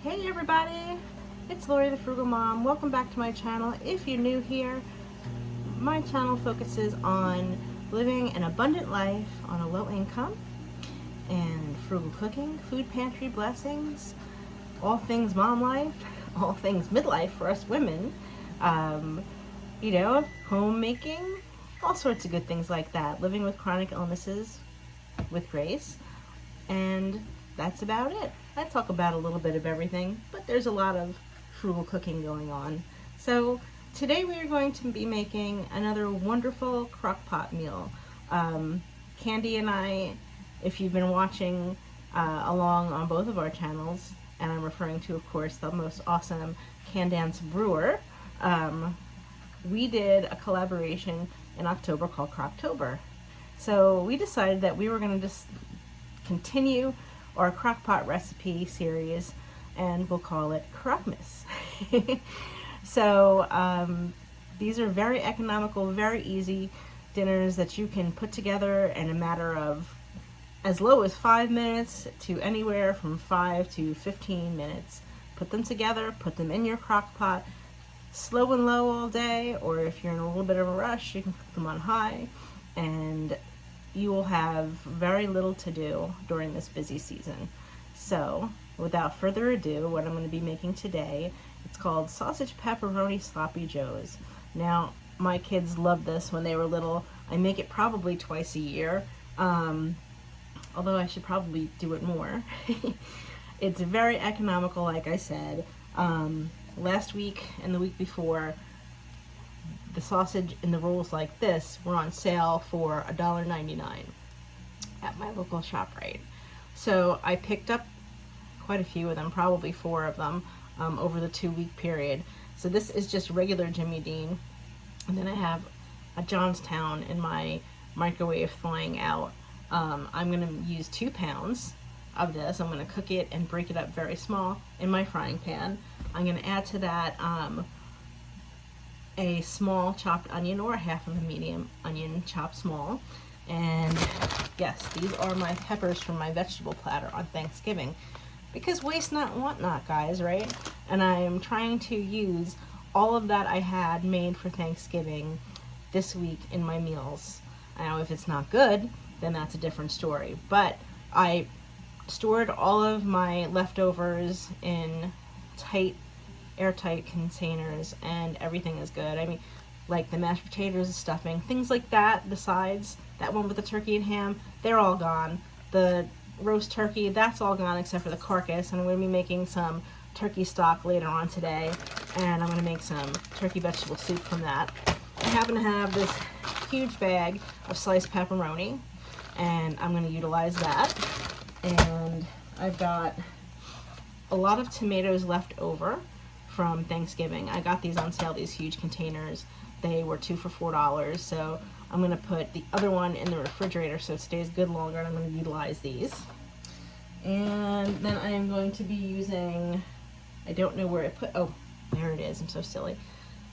Hey everybody, it's Lori the Frugal Mom. Welcome back to my channel. If you're new here, my channel focuses on living an abundant life on a low income and frugal cooking, food pantry blessings, all things mom life, all things midlife for us women, um, homemaking, all sorts of good things like that. Living with chronic illnesses with grace, and that's about it. I talk about a little bit of everything, but there's a lot of frugal cooking going on. So today we are going to be making another wonderful crock pot meal. Candy and I, if you've been watching along on both of our channels, and I'm referring to, of course, the most awesome Candance Brewer, we did a collaboration in October called Crocktober. So we decided that we were going to just continue our crockpot recipe series, and we'll call it Crockmas. So these are very economical, very easy dinners that you can put together in a matter of as low as 5 minutes to anywhere from 5 to 15 minutes. Put them together, put them in your crock pot, slow and low all day, or if you're in a little bit of a rush, you can cook them on high, and you will have very little to do during this busy season. So without further ado, what I'm going to be making today, it's called sausage pepperoni sloppy joes. Now, my kids loved this when they were little. I make it probably twice a year, although I should probably do it more. It's very economical, like I said. Last week and the week before, the sausage in the rolls like this were on sale for $1.99 at my local ShopRite. So I picked up quite a few of them, probably 4 of them, over the 2-week period. So this is just regular Jimmy Dean. And then I have a Johnstown in my microwave thawing out. I'm going to use 2 pounds of this. I'm going to cook it and break it up very small in my frying pan. I'm going to add to that a small chopped onion, or a half of a medium onion chopped small. And yes, these are my peppers from my vegetable platter on Thanksgiving, because waste not, want not, guys, right? And I am trying to use all of that I had made for Thanksgiving this week in my meals. Now, if it's not good, then that's a different story. But I stored all of my leftovers in airtight containers, and everything is good. I mean, like the mashed potatoes, the stuffing, things like that, the sides, that one with the turkey and ham, they're all gone. The roast turkey, that's all gone except for the carcass, and I'm going to be making some turkey stock later on today, and I'm going to make some turkey vegetable soup from that. I happen to have this huge bag of sliced pepperoni, and I'm going to utilize that. And I've got a lot of tomatoes left over from Thanksgiving. I got these on sale, these huge containers. They were 2 for $4, so I'm going to put the other one in the refrigerator so it stays good longer, and I'm going to utilize these. And then I am going to be using, I don't know where I put, oh, there it is, I'm so silly.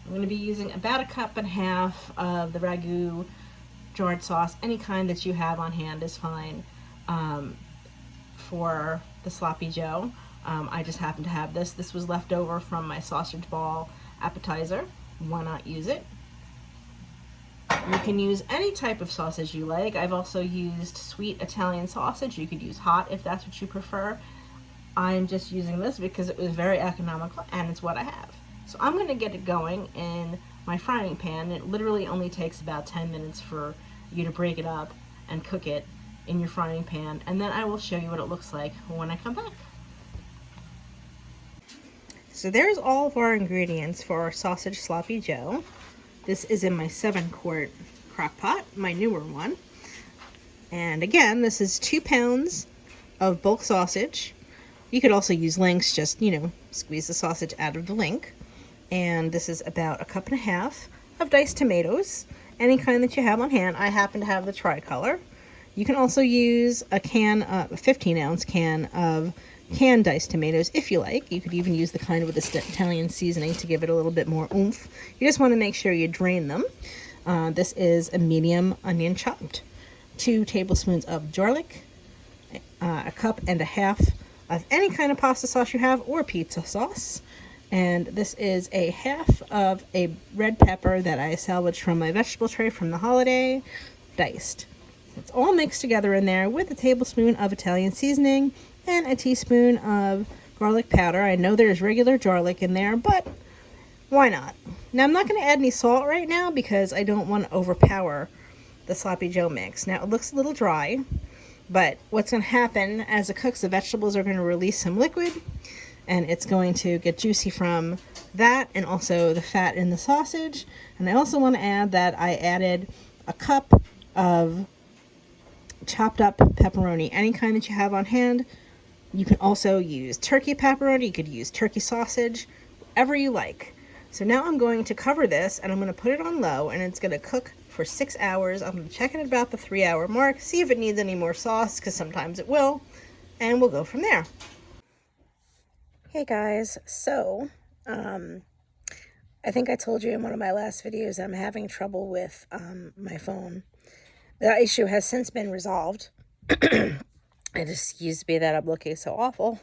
I'm going to be using about 1.5 cups of the ragu jarred sauce. Any kind that you have on hand is fine for the sloppy joe. I just happen to have this. This was left over from my sausage ball appetizer. Why not use it? You can use any type of sausage you like. I've also used sweet Italian sausage. You could use hot if that's what you prefer. I'm just using this because it was very economical and it's what I have. So I'm going to get it going in my frying pan. It literally only takes about 10 minutes for you to break it up and cook it in your frying pan, and then I will show you what it looks like when I come back. So there's all of our ingredients for our sausage sloppy joe. This is in my 7-quart crock pot, my newer one. And again, this is 2 pounds of bulk sausage. You could also use links, just, squeeze the sausage out of the link. And this is about 1.5 cups of diced tomatoes, any kind that you have on hand. I happen to have the tricolor. You can also use a 15-ounce can of canned diced tomatoes if you like. You could even use the kind with the Italian seasoning to give it a little bit more oomph. You just want to make sure you drain them. This is a medium onion chopped, 2 tablespoons of garlic, 1.5 cups of any kind of pasta sauce you have or pizza sauce. And this is a half of a red pepper that I salvaged from my vegetable tray from the holiday, diced. It's all mixed together in there with a tablespoon of Italian seasoning and a teaspoon of garlic powder. I know there's regular garlic in there, but why not? Now, I'm not going to add any salt right now because I don't want to overpower the Sloppy Joe mix. Now, it looks a little dry, but what's going to happen as it cooks, the vegetables are going to release some liquid, and it's going to get juicy from that and also the fat in the sausage. And I also want to add that I added a cup of chopped up pepperoni, any kind that you have on hand. You can also use turkey pepperoni, you could use turkey sausage, whatever you like. So now I'm going to cover this and I'm going to put it on low, and it's going to cook for 6 hours. I'm going to check it at about the 3-hour mark, see if it needs any more sauce, because sometimes it will, and we'll go from there. Hey guys, so I think I told you in one of my last videos that I'm having trouble with my phone. The issue has since been resolved. It just used to be that I'm looking so awful.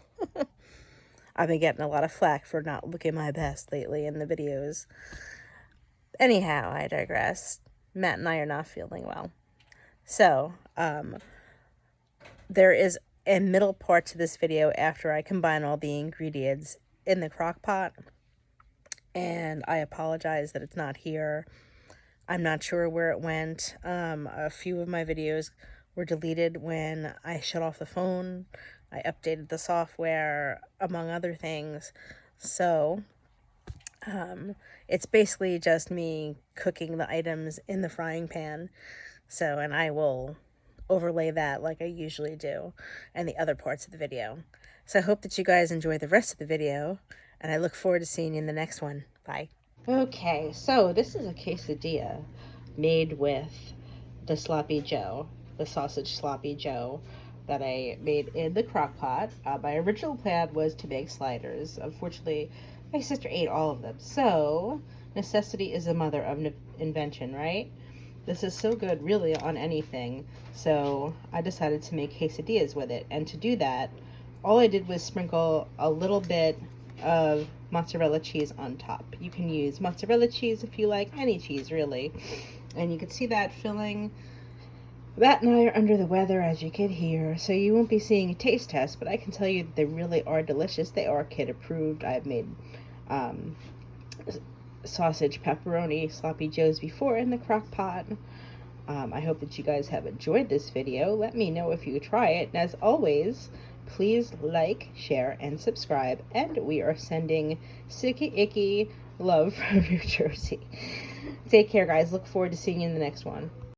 I've been getting a lot of flack for not looking my best lately in the videos. Anyhow, I digress. Matt and I are not feeling well. So, there is a middle part to this video after I combine all the ingredients in the crock pot. And I apologize that it's not here. I'm not sure where it went. A few of my videos were deleted when I shut off the phone. I updated the software, among other things. So, it's basically just me cooking the items in the frying pan. So, and I will overlay that like I usually do and the other parts of the video. So I hope that you guys enjoy the rest of the video, and I look forward to seeing you in the next one. Bye. Okay, so this is a quesadilla made with the Sloppy Joe, the sausage Sloppy Joe that I made in the crock pot. My original plan was to make sliders. Unfortunately, my sister ate all of them. So, necessity is the mother of invention, right? This is so good, really, on anything. So, I decided to make quesadillas with it. And to do that, all I did was sprinkle a little bit of mozzarella cheese on top. You can use mozzarella cheese if you like, any cheese really. And you can see that filling. Matt and I are under the weather, as you can hear, so you won't be seeing a taste test, but I can tell you that they really are delicious. They are kid approved. I've made sausage pepperoni sloppy joes before in the crock pot. I hope that you guys have enjoyed this video. Let me know if you try it, and as always, please like, share, and subscribe. And we are sending Sicky Icky love from New Jersey. Take care, guys. Look forward to seeing you in the next one.